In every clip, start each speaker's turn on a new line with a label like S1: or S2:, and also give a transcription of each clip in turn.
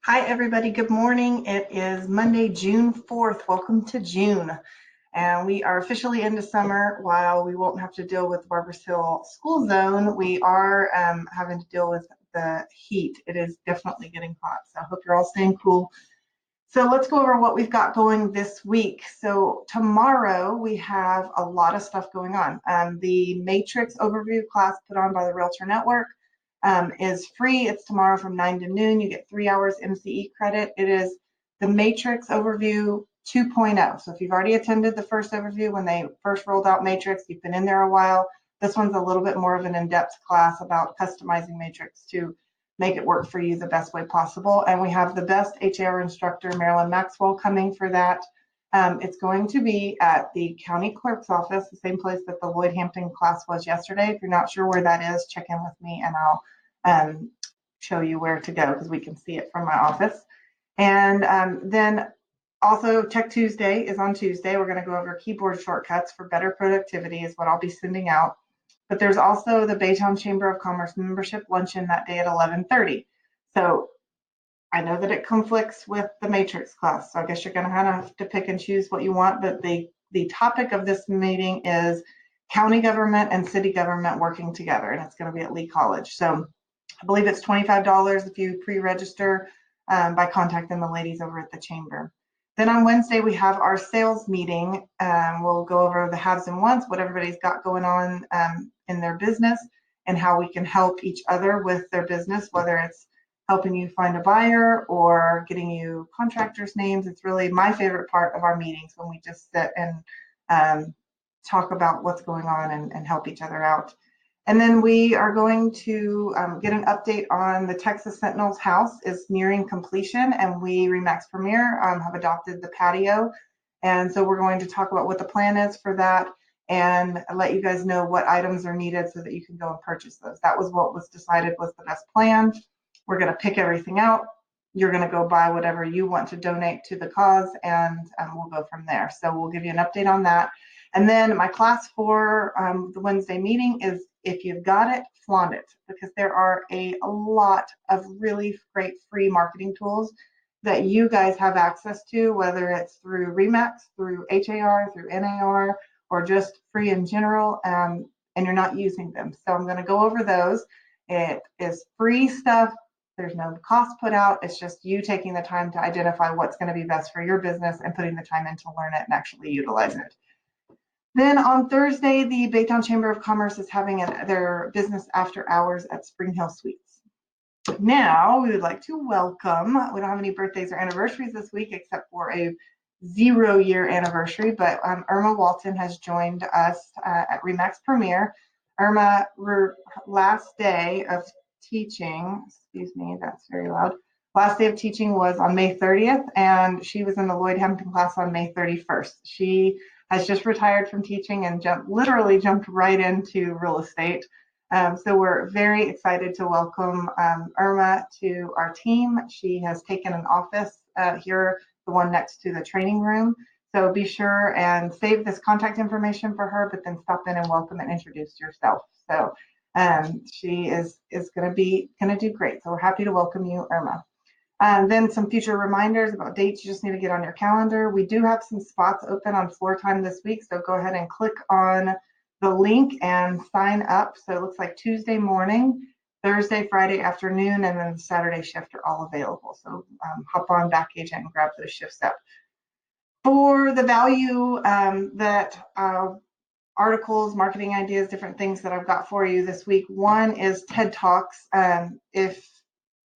S1: Hi, everybody. Good morning. It is Monday, June 4th. Welcome to June. And we are officially into summer. While we won't have to deal with Barbers Hill school zone, we are having to deal with the heat. It is definitely getting hot. So I hope you're all staying cool. So let's go over what we've got going this week. So tomorrow we have a lot of stuff going on. The Matrix overview class put on by the Realtor Network is free. It's tomorrow from 9 to noon. You get 3 hours MCE credit. It is the Matrix Overview 2.0. So if you've already attended the first overview when they first rolled out Matrix, you've been in there a while, this one's a little bit more of an in-depth class about customizing Matrix to make it work for you the best way possible. And we have the best HAR instructor, Marilyn Maxwell, coming for that. It's going to be at the county clerk's office, the same place that the Lloyd Hampton class was yesterday. If you're not sure where that is, check in with me and I'll show you where to go because we can see it from my office. And then also Tech Tuesday is on Tuesday. We're going to go over keyboard shortcuts for better productivity is what I'll be sending out. But there's also the Baytown Chamber of Commerce membership luncheon that day at 11:30. So I know that it conflicts with the Matrix class, so I guess you're going to have to pick and choose what you want. But the topic of this meeting is county government and city government working together, and it's going to be at Lee College. So I believe it's $25 if you pre-register by contacting the ladies over at the chamber. Then on Wednesday, we have our sales meeting. We'll go over the haves and wants, what everybody's got going on in their business, and how we can help each other with their business, whether it's helping you find a buyer or getting you contractors' names. It's really my favorite part of our meetings when we just sit and talk about what's going on and help each other out. And then we are going to get an update on the Texas Sentinels house is nearing completion, and we, Remax Premier, have adopted the patio. And so we're going to talk about what the plan is for that and let you guys know what items are needed so that you can go and purchase those. That was what was decided was the best plan. We're going to pick everything out. You're going to go buy whatever you want to donate to the cause, and we'll go from there. So we'll give you an update on that. And then my class for the Wednesday meeting is if you've got it, flaunt it, because there are a lot of really great free marketing tools that you guys have access to, whether it's through Remax, through HAR, through NAR, or just free in general, and you're not using them. So I'm going to go over those. It is free stuff. There's no cost put out. It's just you taking the time to identify what's going to be best for your business and putting the time in to learn it and actually utilize it. Then on Thursday, the Baytown Chamber of Commerce is having their business after hours at Spring Hill Suites. Now, we would like to welcome, we don't have any birthdays or anniversaries this week except for a 0-year anniversary, but Irma Walton has joined us at Remax Premier. Irma, her last day of teaching, excuse me, that's very loud. Last day of teaching was on May 30th, and she was in the Lloyd Hampton class on May 31st. She has just retired from teaching and literally jumped right into real estate. So we're very excited to welcome Irma to our team. She has taken an office here, the one next to the training room. So be sure and save this contact information for her, but then stop in and welcome and introduce yourself. So she is going to do great. So we're happy to welcome you, Irma. Then some future reminders about dates you just need to get on your calendar. We do have some spots open on floor time this week, so go ahead and click on the link and sign up. So it looks like Tuesday morning, Thursday, Friday afternoon, and then the Saturday shift are all available. So hop on Backagent and grab those shifts up. For the value that articles, marketing ideas, different things that I've got for you this week, one is TED Talks. If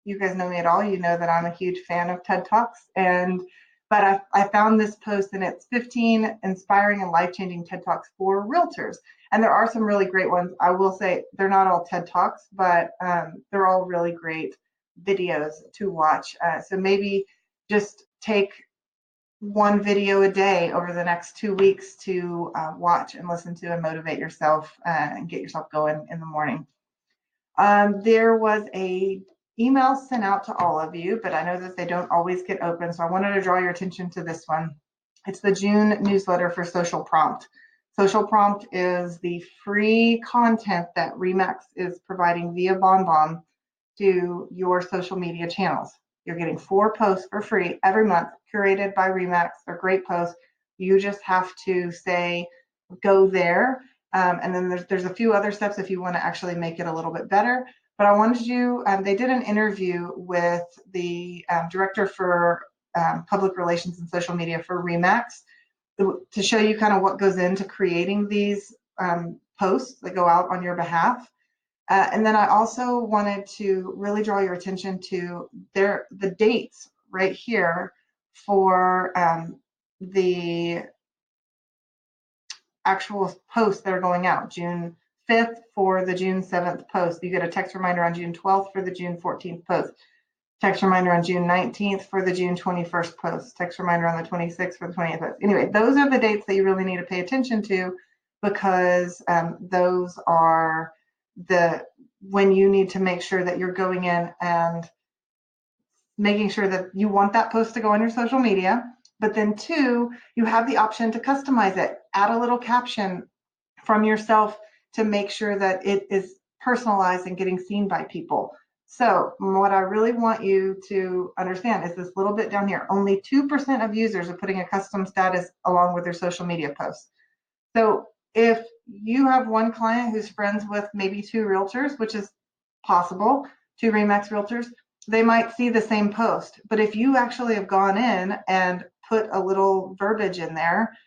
S1: you guys know me at all, you know that I'm a huge fan of TED Talks, but I found this post, and it's 15 inspiring and life-changing TED Talks for realtors. And there are some really great ones. I will say they're not all TED Talks, but they're all really great videos to watch. So maybe just take one video a day over the next 2 weeks to watch and listen to and motivate yourself and get yourself going in the morning. There was a email sent out to all of you, but I know that they don't always get open, so I wanted to draw your attention to this one. It's the June newsletter for Social Prompt. Social Prompt is the free content that Remax is providing via BonBon to your social media channels. You're getting 4 posts for free every month, curated by Remax. They're great posts. You just have to say, go there. And then there's a few other steps if you want to actually make it a little bit better. But I wanted you, they did an interview with the director for public relations and social media for Remax to show you kind of what goes into creating these posts that go out on your behalf. And then I also wanted to really draw your attention to the dates right here for the actual posts that are going out. June 5th for the June 7th post. You get a text reminder on June 12th for the June 14th post. Text reminder on June 19th for the June 21st post. Text reminder on the 26th for the 20th post. Anyway, those are the dates that you really need to pay attention to, because those are when you need to make sure that you're going in and making sure that you want that post to go on your social media. But then 2, you have the option to customize it, add a little caption from yourself to make sure that it is personalized and getting seen by people. So what I really want you to understand is this little bit down here. Only 2% of users are putting a custom status along with their social media posts. So if you have one client who's friends with maybe 2 realtors, which is possible, 2 Remax realtors, they might see the same post. But if you actually have gone in and put a little verbiage in there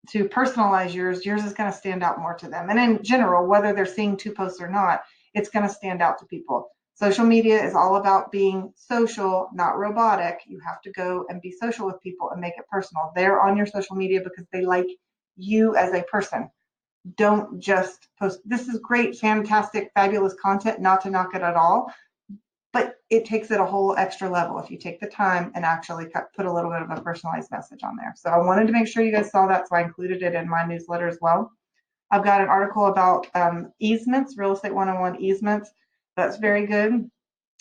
S1: to personalize yours is going to stand out more to them. And in general, whether they're seeing 2 posts or not, it's going to stand out to people. Social media is all about being social, not robotic. You have to go and be social with people and make it personal. They're on your social media because they like you as a person. Don't just post. This is great, fantastic, fabulous content, not to knock it at all, but it takes it a whole extra level if you take the time and actually put a little bit of a personalized message on there. So I wanted to make sure you guys saw that, so I included it in my newsletter as well. I've got an article about easements, Real Estate 101 easements. That's very good.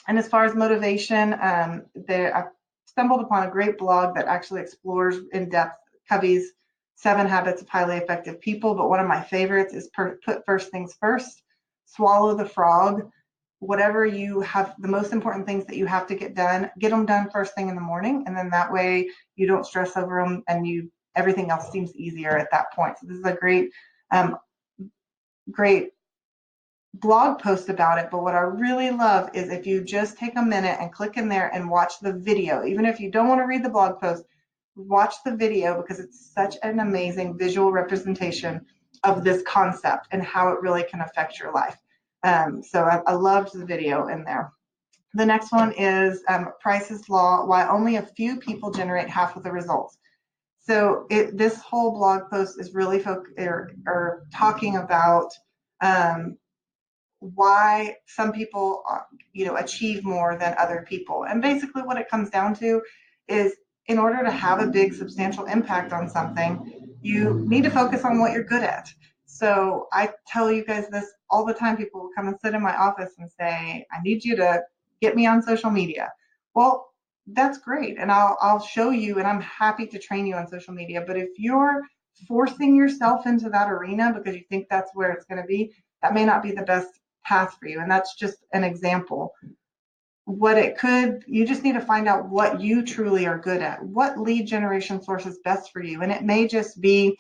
S1: And as far as motivation, I stumbled upon a great blog that actually explores in depth Covey's 7 Habits of Highly Effective People. But one of my favorites is put first things first, swallow the frog. Whatever you have, the most important things that you have to get them done first thing in the morning. And then that way you don't stress over them and everything else seems easier at that point. So this is a great blog post about it. But what I really love is if you just take a minute and click in there and watch the video. Even if you don't want to read the blog post, watch the video, because it's such an amazing visual representation of this concept and how it really can affect your life. So I loved the video in there. The next one is Price's Law, why only a few people generate half of the results. So this whole blog post is really talking about why some people achieve more than other people. And basically what it comes down to is, in order to have a big substantial impact on something, you need to focus on what you're good at. So I tell you guys this all the time. People will come and sit in my office and say, I need you to get me on social media. Well, that's great. And I'll show you, and I'm happy to train you on social media. But if you're forcing yourself into that arena because you think that's where it's going to be, that may not be the best path for you. And that's just an example. You just need to find out what you truly are good at. What lead generation source is best for you? And it may just be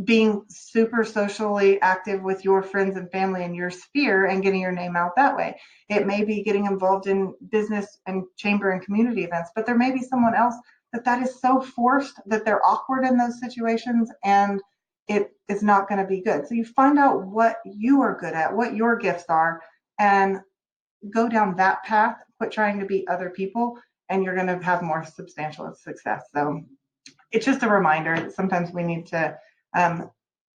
S1: being super socially active with your friends and family in your sphere and getting your name out that way. It may be getting involved in business and chamber and community events, but there may be someone else that is so forced that they're awkward in those situations and it is not going to be good. So you find out what you are good at, what your gifts are, and go down that path. Quit trying to be other people, and you're going to have more substantial success. So it's just a reminder that sometimes we need to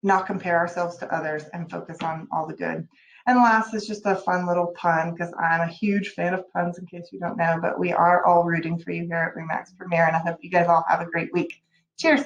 S1: not compare ourselves to others and focus on all the good. And last is just a fun little pun, because I'm a huge fan of puns, in case you don't know, but we are all rooting for you here at Remax Premier, and I hope you guys all have a great week. Cheers.